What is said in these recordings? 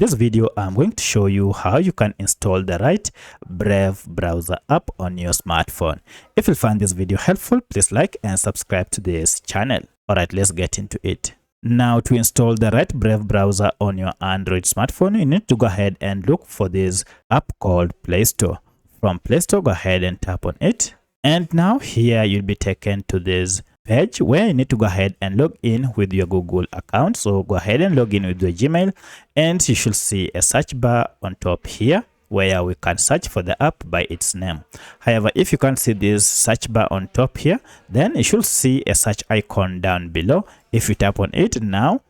this video, I'm going to show you how you can install the right Brave browser app on your smartphone. If you find this video helpful, please like and subscribe to this channel. Alright, let's get into it. Now, to install the right Brave browser on your Android smartphone, you need to go ahead and look for this app called Play Store. From Play Store, go ahead and tap on it. And now here you'll be taken to this page where you need to go ahead and log in with your Google account. So go ahead and log in with your Gmail, and you should see a search bar on top here where we can search for the app by its name. However, if you can't see this search bar on top here, then you should see a search icon down below. If you tap on it now,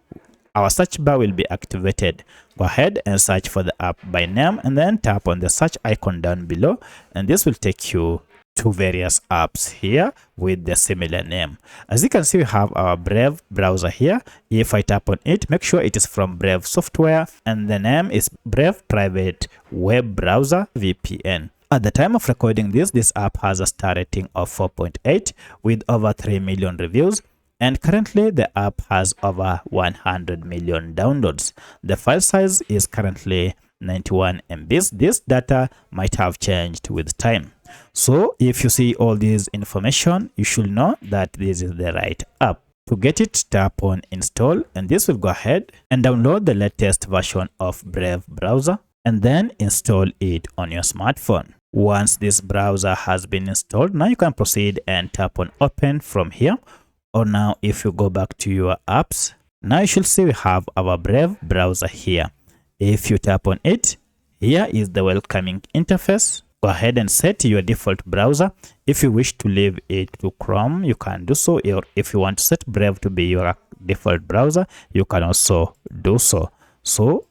our search bar will be activated. Go ahead and search for the app by name and then tap on the search icon down below, and this will take you to various apps here with the similar name. As you can see, we have our Brave browser here. If I tap on it, make sure it is from Brave Software, and the name is Brave Private Web Browser VPN. At the time of recording this app has a star rating of 4.8 with over 3 million reviews, and currently the app has over 100 million downloads. The file size is currently 91 MB. This data might have changed with time. So if you see all this information, you should know that this is the right app. To get it, tap on install, and this will go ahead and download the latest version of Brave browser and then install it on your smartphone. Once this browser has been installed, now you can proceed and tap on open from here. Or now if you go back to your apps, now you should see we have our Brave browser here. If you tap on it, here is the welcoming interface. Go ahead and set your default browser. If you wish to leave it to Chrome, you can do so. Or if you want to set Brave to be your default browser, you can also do so. So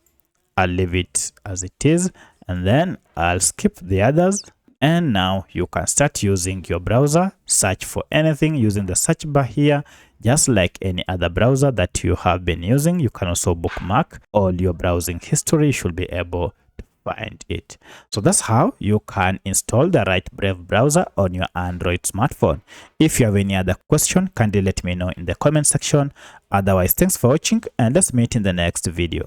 I'll leave it as it is, and then I'll skip the others. And now you can start using your browser. Search for anything using the search bar here, just like any other browser that you have been using. You can also bookmark all your browsing history. You should be able to find it. So that's how you can install the right Brave browser on your Android smartphone. If you have any other question, kindly let me know in the comment section. Otherwise, thanks for watching, and let's meet in the next video.